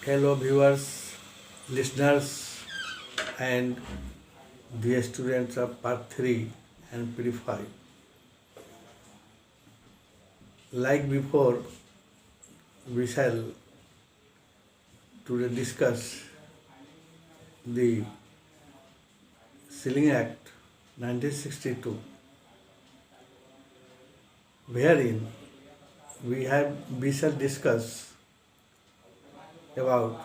Hello viewers, listeners and the students of Part 3 and P5. Like before, we shall today discuss the Sealing Act 1962, wherein we shall discuss about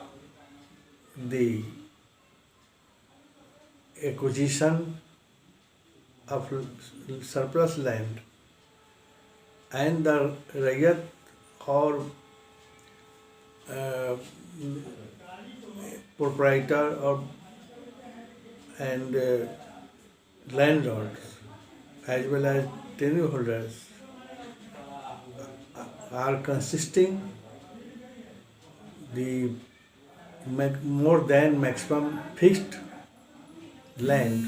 the acquisition of surplus land and the rayat or uh, proprietor or and landlords as well as tenure holders are consisting the more than maximum fixed land,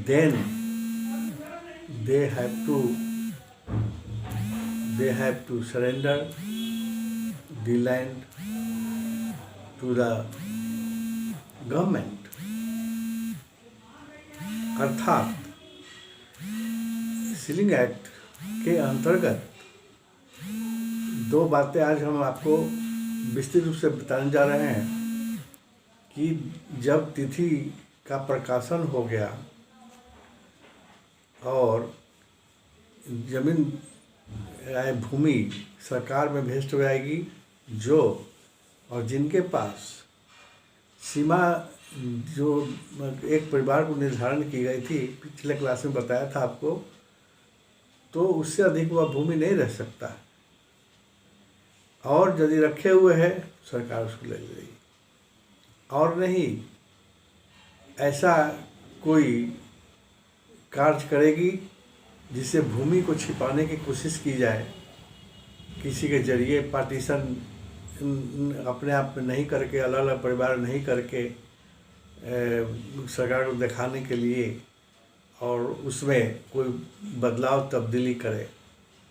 then they have to surrender the land to the government. अर्थात ceiling act के अंतर्गत दो बातें आज हम आपको विस्तृत रूप से बताने जा रहे हैं कि जब तिथि का प्रकाशन हो गया और जमीन भूमि सरकार में भेस्ट हो जाएगी, जो और जिनके पास सीमा जो एक परिवार को निर्धारण की गई थी, पिछले क्लास में बताया था आपको, तो उससे अधिक वह भूमि नहीं रह सकता और यदि रखे हुए है सरकार उसको ले लेगी। और नहीं ऐसा कोई कार्य करेगी जिससे भूमि को छिपाने की कोशिश की जाए, किसी के जरिए पार्टीशन अपने आप में नहीं करके, अलग अलग परिवार नहीं करके सरकार को दिखाने के लिए और उसमें कोई बदलाव तब्दीली करे,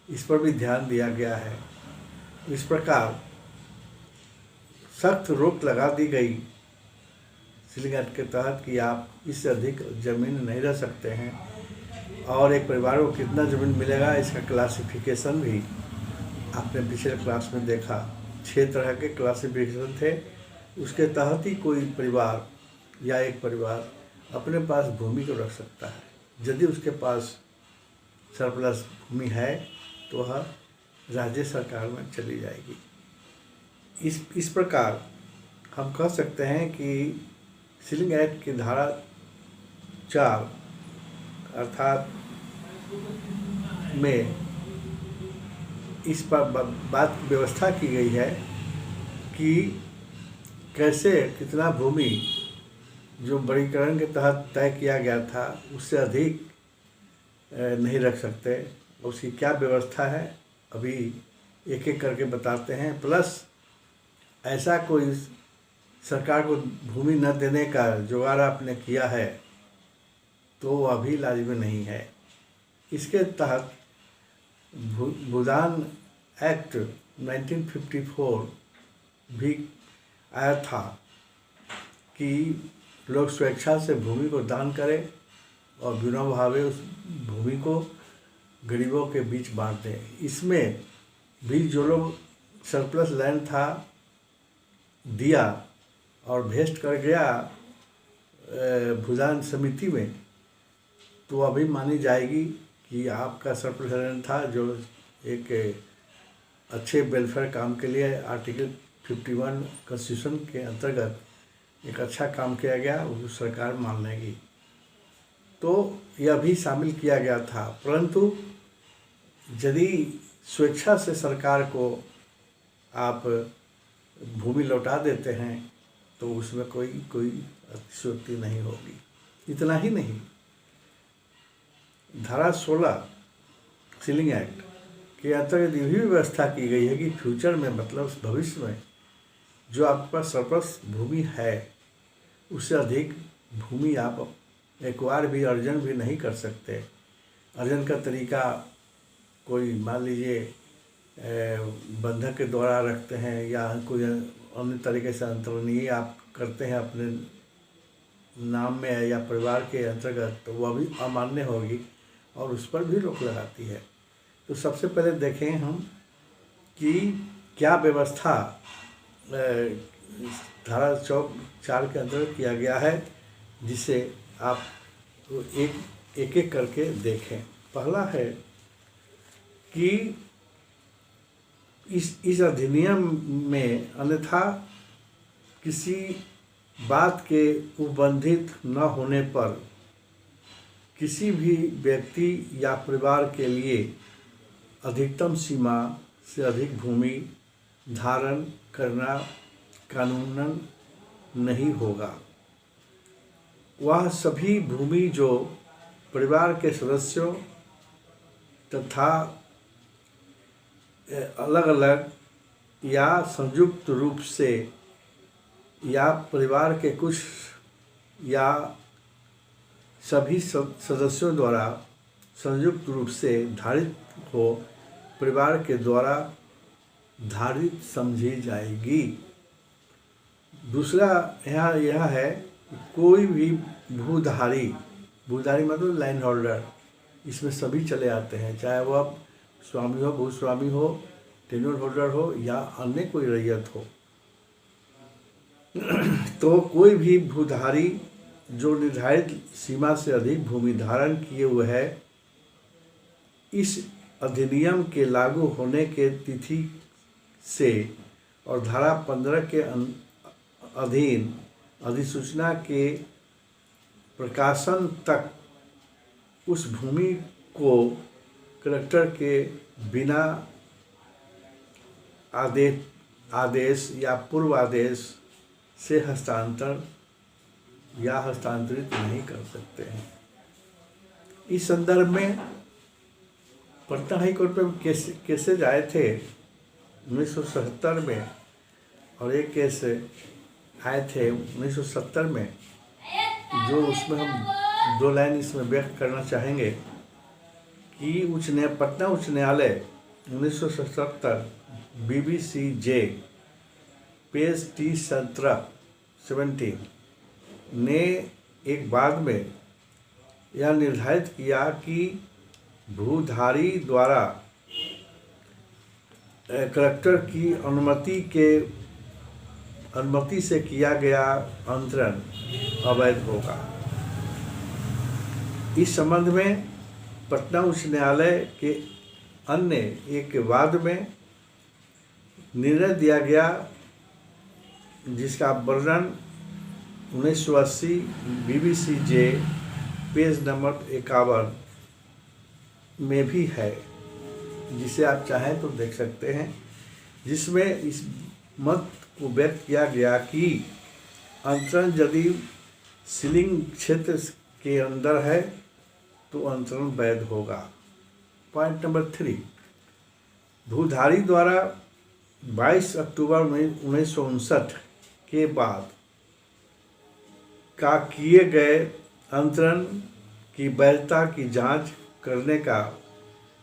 इस पर भी ध्यान दिया गया है। इस प्रकार सख्त रोक लगा दी गई सीलिंग एक्ट के तहत कि आप इससे अधिक ज़मीन नहीं रह सकते हैं, और एक परिवार को कितना ज़मीन मिलेगा इसका क्लासिफिकेशन भी आपने पिछले क्लास में देखा। 6 तरह के क्लासिफिकेशन थे, उसके तहत ही कोई परिवार या एक परिवार अपने पास भूमि को रख सकता है। यदि उसके पास सरप्लस भूमि है तो वह राज्य सरकार में चली जाएगी। इस प्रकार हम कह सकते हैं कि सीलिंग एक्ट की धारा 4 अर्थात में इस पर बात की व्यवस्था की गई है कि कैसे कितना भूमि जो वर्गीकरण के तहत तय किया गया था उससे अधिक नहीं रख सकते, उसकी क्या व्यवस्था है अभी एक एक करके बताते हैं। प्लस ऐसा कोई सरकार को भूमि न देने का जुगाड़ आपने किया है तो वह भी लाजिमी नहीं है। इसके तहत भूदान एक्ट 1954 भी आया था कि लोग स्वेच्छा से भूमि को दान करें और बिना भावे उस भूमि को गरीबों के बीच बांट दें। इसमें भी जो लोग सरप्लस लैंड था दिया और भेस्ट कर गया भूदान समिति में, तो अभी मानी जाएगी कि आपका सरप्लस लैंड था जो एक अच्छे वेलफेयर काम के लिए आर्टिकल 51 कॉन्स्टिट्यूशन के अंतर्गत एक अच्छा काम किया गया, वो सरकार मान लेगी। तो यह भी शामिल किया गया था, परंतु यदि स्वेच्छा से सरकार को आप भूमि लौटा देते हैं तो उसमें कोई अतिशयोक्ति नहीं होगी। इतना ही नहीं, धारा 16 सीलिंग एक्ट के अंतर्गत ये भी व्यवस्था की गई है कि फ्यूचर में, मतलब भविष्य में, जो आपके पास सरप्लस भूमि है उससे अधिक भूमि आप एक्वायर भी, अर्जन भी नहीं कर सकते। अर्जन का तरीका कोई मान लीजिए बंधक के द्वारा रखते हैं या कोई अन्य तरीके से अंतरणीय आप करते हैं अपने नाम में या परिवार के अंतर्गत, तो वह भी अमान्य होगी और उस पर भी रोक लगाती है। तो सबसे पहले देखें हम कि क्या व्यवस्था धारा 4 के अंतर्गत किया गया है, जिसे आप एक एक करके देखें। पहला है कि इस अधिनियम में अन्यथा किसी बात के उपबंधित न होने पर किसी भी व्यक्ति या परिवार के लिए अधिकतम सीमा से अधिक भूमि धारण करना कानूनन नहीं होगा। वह सभी भूमि जो परिवार के सदस्यों तथा अलग अलग या संयुक्त रूप से या परिवार के कुछ या सभी सदस्यों द्वारा संयुक्त रूप से धारित हो, परिवार के द्वारा धारित समझी जाएगी। दूसरा यहाँ यह है कि कोई भी भूधारी मतलब लैंड होल्डर, इसमें सभी चले आते हैं, चाहे वह स्वामी हो, भूस्वामी हो, टेन्योर होल्डर हो या अन्य कोई रैयत हो। तो कोई भी भूधारी जो निर्धारित सीमा से अधिक भूमि धारण किए हुए है, इस अधिनियम के लागू होने के तिथि से और धारा 15 के अधीन अधिसूचना के प्रकाशन तक उस भूमि को कलेक्टर के बिना आदेश या पूर्व आदेश से हस्तांतरित नहीं कर सकते हैं। इस संदर्भ में पटना हाई कोर्ट में केसेज आए थे 1977 में और एक केस आए थे 1970 में, जो उसमें हम 2 लाइन इसमें व्यक्त करना चाहेंगे कि पटना उच्च न्यायालय 1977 BBC-J पेज T17 ने एक बाद में यह निर्धारित किया कि भूधारी द्वारा कलेक्टर की अनुमति से किया गया अंतरण अवैध होगा। इस संबंध में पटना उच्च न्यायालय के अन्य एक वाद में निर्णय दिया गया, जिसका वर्णन 1980 BBC-J पेज नंबर 51 में भी है, जिसे आप चाहें तो देख सकते हैं, जिसमें इस मत को व्यक्त किया गया कि अंतरण यदि सीलिंग क्षेत्र के अंदर है तो अंतरण वैध होगा। पॉइंट नंबर 3, भूधारी द्वारा 22 अक्टूबर 1959 के बाद का किए गए अंतरण की वैधता की जांच करने का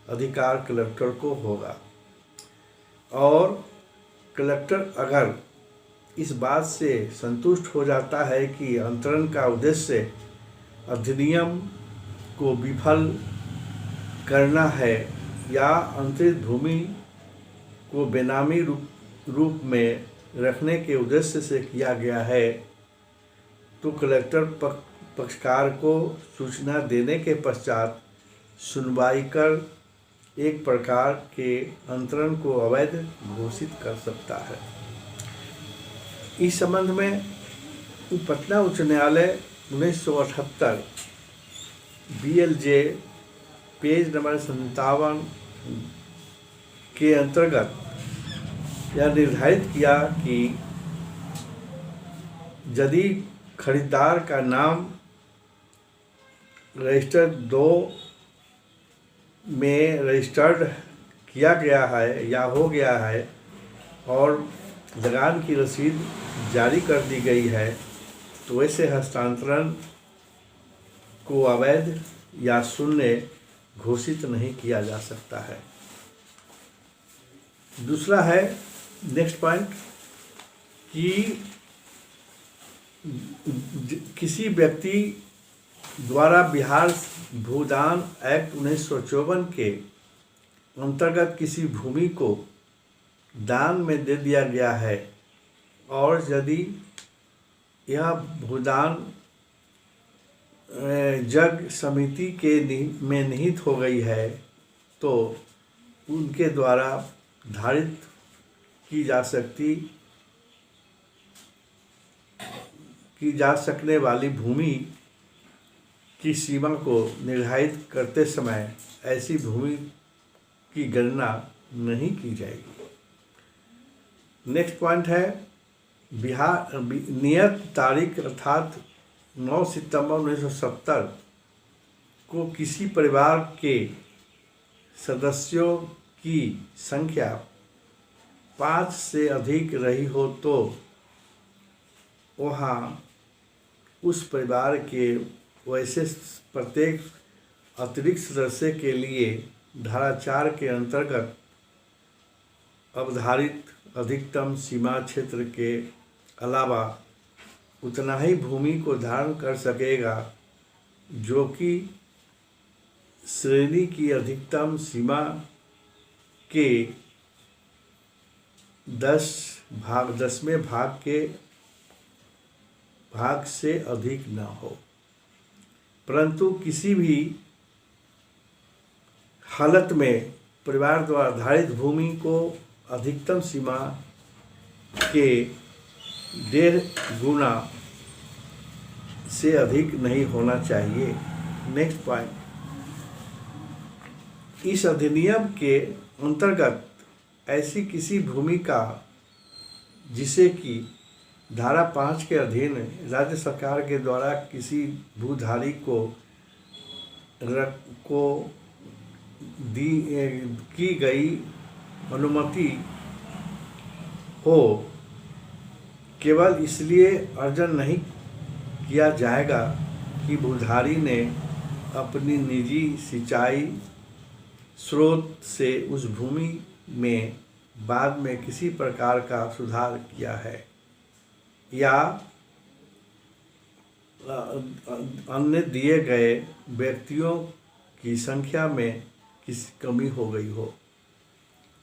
अधिकार कलेक्टर को होगा और कलेक्टर अगर इस बात से संतुष्ट हो जाता है कि अंतरण का उद्देश्य अधिनियम को विफल करना है या अंतरित भूमि को बेनामी रूप में रखने के उद्देश्य से किया गया है, तो कलेक्टर पक्षकार को सूचना देने के पश्चात सुनवाई कर एक प्रकार के अंतरण को अवैध घोषित कर सकता है। इस संबंध में पटना उच्च न्यायालय 1978 BLJ पेज नंबर 57 के अंतर्गत यह निर्धारित किया कि यदि खरीदार का नाम रजिस्टर 2 में रजिस्टर्ड किया गया है या हो गया है और लगान की रसीद जारी कर दी गई है, तो ऐसे हस्तांतरण को अवैध या शून्य घोषित नहीं किया जा सकता है। दूसरा है नेक्स्ट पॉइंट कि किसी व्यक्ति द्वारा बिहार भूदान एक्ट 1954 के अंतर्गत किसी भूमि को दान में दे दिया गया है और यदि यह भूदान जग समिति के में निहित हो गई है तो उनके द्वारा धारित की जा सकने वाली भूमि की सीमा को निर्धारित करते समय ऐसी भूमि की गणना नहीं की जाएगी। नेक्स्ट पॉइंट है बिहार नियत तारीख अर्थात 9 सितंबर 1970 को किसी परिवार के सदस्यों की संख्या 5 से अधिक रही हो तो वहाँ उस परिवार के वैसे प्रत्येक अतिरिक्त सदस्य के लिए धारा 4 के अंतर्गत अवधारित अधिकतम सीमा क्षेत्र के अलावा उतना ही भूमि को धारण कर सकेगा जो कि श्रेणी की अधिकतम सीमा के 10वें भाग से अधिक न हो, परंतु किसी भी हालत में परिवार द्वारा धारित भूमि को अधिकतम सीमा के 1.5 गुना से अधिक नहीं होना चाहिए। नेक्स्ट पॉइंट, इस अधिनियम के अंतर्गत ऐसी किसी भूमि का जिसे कि धारा 5 के अधीन राज्य सरकार के द्वारा किसी भूधारी को की गई अनुमति हो केवल इसलिए अर्जन नहीं किया जाएगा कि भूधारी ने अपनी निजी सिंचाई स्रोत से उस भूमि में बाद में किसी प्रकार का सुधार किया है या अन्य दिए गए व्यक्तियों की संख्या में किसी कमी हो गई हो।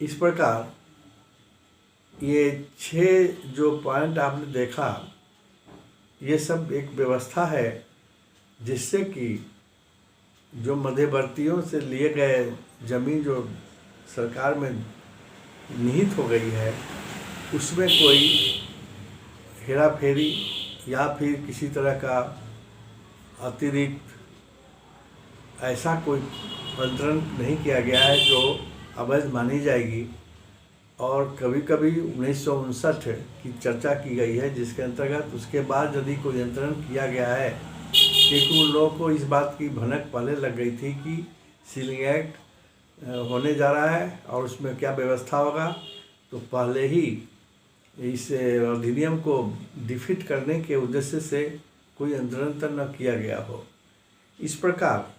इस प्रकार ये 6 जो पॉइंट आपने देखा, ये सब एक व्यवस्था है जिससे कि जो मध्यवर्तियों से लिए गए जमीन जो सरकार में निहित हो गई है उसमें कोई हेरा फेरी या फिर किसी तरह का अतिरिक्त ऐसा कोई अंतरण नहीं किया गया है जो अवैध मानी जाएगी। और कभी कभी 1959 की चर्चा की गई है जिसके अंतर्गत उसके बाद यदि कोई अंतरण किया गया है, क्योंकि उन लोगों को इस बात की भनक पहले लग गई थी कि सीलिंग एक्ट होने जा रहा है और उसमें क्या व्यवस्था होगा, तो पहले ही इस अधिनियम को डिफीट करने के उद्देश्य से कोई अंतरण न किया गया हो। इस प्रकार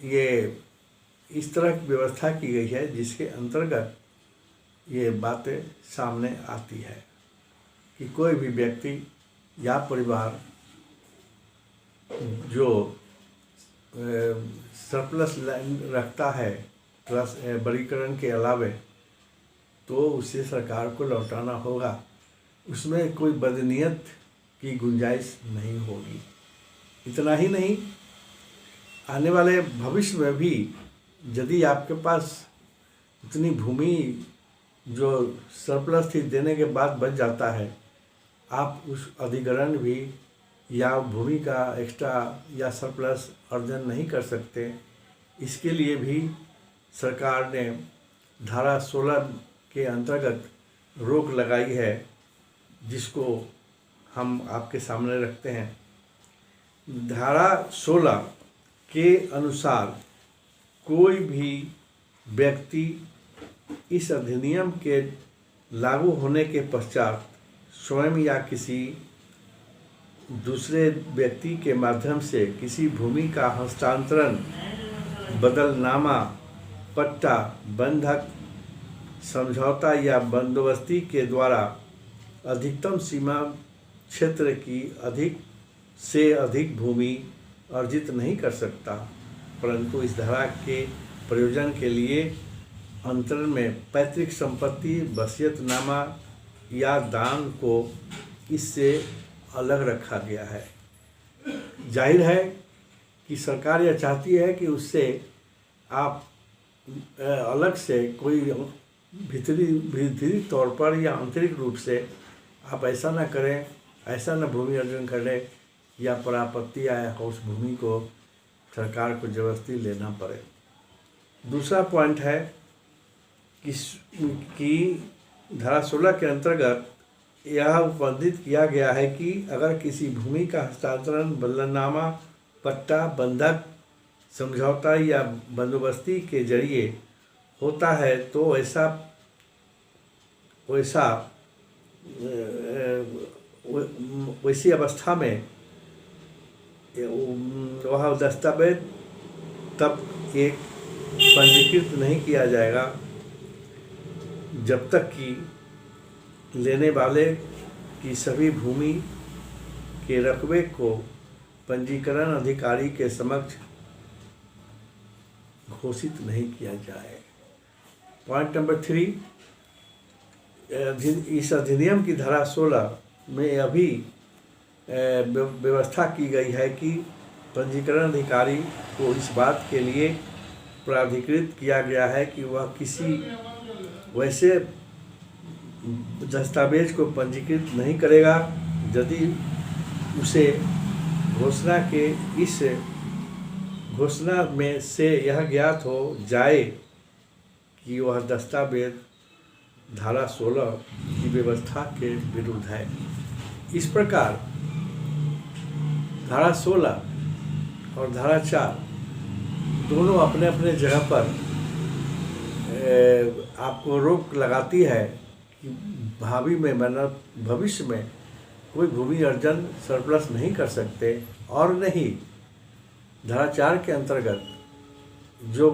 ये इस तरह की व्यवस्था की गई है जिसके अंतर्गत ये बातें सामने आती है कि कोई भी व्यक्ति या परिवार जो सरप्लस रखता है बड़ीकरण के अलावे, तो उसे सरकार को लौटाना होगा। उसमें कोई बदनीयत की गुंजाइश नहीं होगी। इतना ही नहीं, आने वाले भविष्य में भी यदि आपके पास उतनी भूमि जो सरप्लस थी देने के बाद बच जाता है, आप उस अधिग्रहण भी या भूमि का एक्स्ट्रा या सरप्लस अर्जन नहीं कर सकते। इसके लिए भी सरकार ने धारा 16 के अंतर्गत रोक लगाई है, जिसको हम आपके सामने रखते हैं। धारा 16 के अनुसार कोई भी व्यक्ति इस अधिनियम के लागू होने के पश्चात स्वयं या किसी दूसरे व्यक्ति के माध्यम से किसी भूमि का हस्तांतरण, बदलनामा, पट्टा, बंधक, समझौता या बंदोबस्ती के द्वारा अधिकतम सीमा क्षेत्र की अधिक से अधिक भूमि अर्जित नहीं कर सकता, परंतु इस धारा के प्रयोजन के लिए अंतरण में पैतृक संपत्ति, वसीयतनामा या दान को इससे अलग रखा गया है। जाहिर है कि सरकार यह चाहती है कि उससे आप अलग से कोई भीतरी तौर पर या आंतरिक रूप से आप ऐसा ना करें, ऐसा न भूमि अर्जन करें या परापत्ति आया हो उस भूमि को सरकार को जबरदस्ती लेना पड़े। दूसरा पॉइंट है कि धारा 16 के अंतर्गत यह उपबंधित किया गया है कि अगर किसी भूमि का हस्तांतरण बदलनामा, पट्टा, बंधक, समझौता या बंदोबस्ती के जरिए होता है तो वैसी अवस्था में वह दस्तावेज तब एक पंजीकृत नहीं किया जाएगा जब तक कि लेने वाले की सभी भूमि के रकबे को पंजीकरण अधिकारी के समक्ष घोषित नहीं किया जाए। पॉइंट नंबर 3, इस अधिनियम की धारा 16 में अभी व्यवस्था की गई है कि पंजीकरण अधिकारी को इस बात के लिए प्राधिकृत किया गया है कि वह किसी वैसे दस्तावेज को पंजीकृत नहीं करेगा यदि उसे घोषणा में से यह ज्ञात हो जाए कि वह दस्तावेज धारा 16 की व्यवस्था के विरुद्ध है। इस प्रकार धारा 16 और धारा 4 दोनों अपने अपने जगह पर आपको रोक लगाती है कि भविष्य में कोई भूमि अर्जन सरप्लस नहीं कर सकते, और नहीं धारा 4 के अंतर्गत जो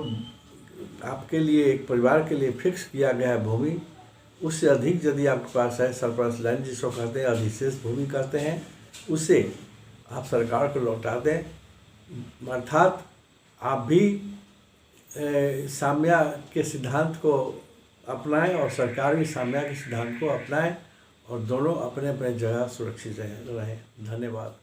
आपके लिए एक परिवार के लिए फिक्स किया गया है भूमि, उससे अधिक यदि आपके पास है सरप्लस लैंड जिसको कहते हैं, अधिशेष भूमि कहते हैं, उसे आप सरकार को लौटा दें। अर्थात आप भी साम्या के सिद्धांत को अपनाएं और सरकार भी साम्या के सिद्धांत को अपनाएं और दोनों अपने अपने जगह सुरक्षित रहें। धन्यवाद।